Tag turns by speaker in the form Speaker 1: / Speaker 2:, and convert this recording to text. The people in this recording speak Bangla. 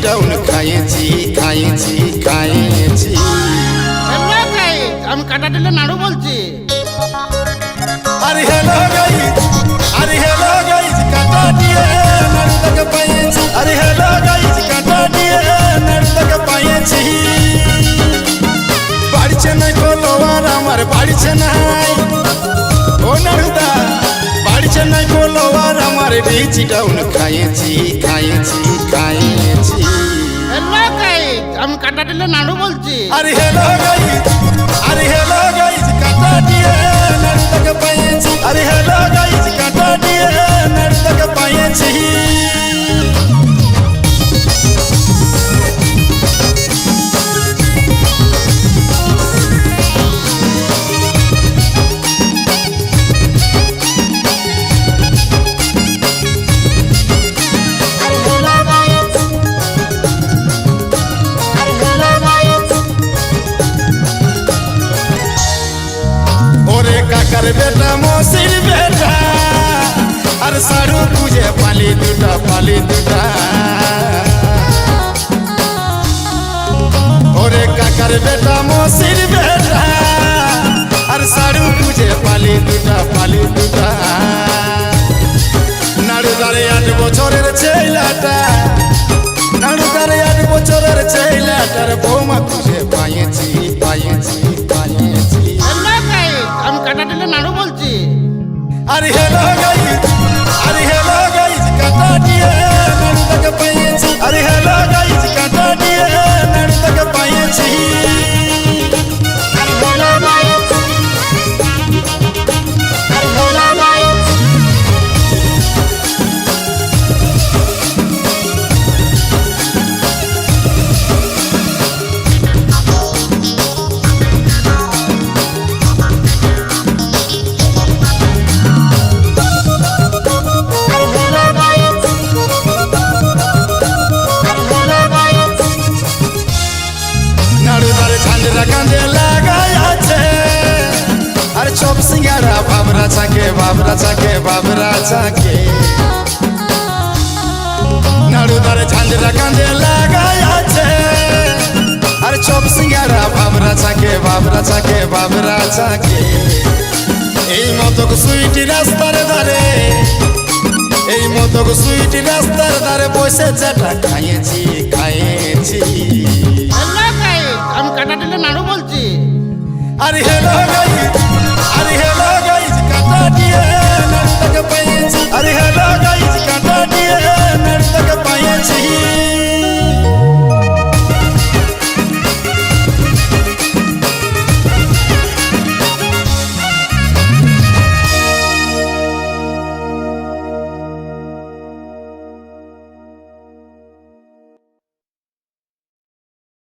Speaker 1: ডাউন খাইয়েছি খাইয়েছি খাইয়েছি।
Speaker 2: আমি কাটা দিলে নাড়ু বলছি।
Speaker 1: আরে হ্যালো গাইস, আরে হ্যালো গাইস, কাটা দিয়ে নাড়ু তোকে পাইয়েছি। আরে হ্যালো গাইস, কাটা দিয়ে নাড়ু তোকে পাইয়েছি। বাড়ছে নাই ফলোয়ার আমার বাড়ছে নাই, ও নাড়ুদা বাড়ছে নাই ফলোয়ার আমার, রিচ ডাউন খাইয়েছি খাইয়েছি খাইয়েছি।
Speaker 2: আমি কাটা দিলে নাড়ু বলছি।
Speaker 1: আরে হ্যালো গাইস, আরে হ্যালো গাইস, কাটা দিয়ে নাড়ু তোকে পাইয়েছি। আরে হ্যালো গাইস, কাটা দিয়ে নাড়ু তোকে পাইয়েছি। ওরে কাকার বেটা মসির বেটা, আর সারু খুঁজে পালি দুটা পালি দুটা। ওরে কাকার বেটা মসির বেটা, আর সারু খুঁজে পালি দুটা পালি দুটা। নাড়ুদারে 8 বছরের ছেলেটা, নাড়ুদারে 8 বছরের ছেলেটার বৌমা খুঁজে পাইয়েছি পাইয়েছি পাইয়েছি।
Speaker 2: আমি কাটা দিলে নাড়ু বলছি।
Speaker 1: আরে হ্যালো গাইস, আরে হ্যালো গাইস, কাটা দিয়ে নাড়ু তোকে পাইয়েছি। আরে হ্যালো গাইস, কাটা দিয়ে নাড়ু তোকে পাইয়েছি। নাড়ুদার ঝান্ডা কাঁধে লাগাই আছে, আর চপ সিঙ্গারা বাবরা চাকে বাবরা চাকে বাবরা চাকে। নাড়ুদার ঝান্ডা কাঁধে লাগাই আছে, আর চপ সিঙ্গারা বাবরা চাকে বাবরা চাকে বাবরা চাকে। এই মতো সুইটি রাস্তার ধারে, এই মতো সুইটি রাস্তার ধারে বসে চাটা খাইয়েছি খাইয়েছি।
Speaker 2: আমি কাটা দিলে নাড়ু বলছি।
Speaker 1: আরে হ্যালো গাইস,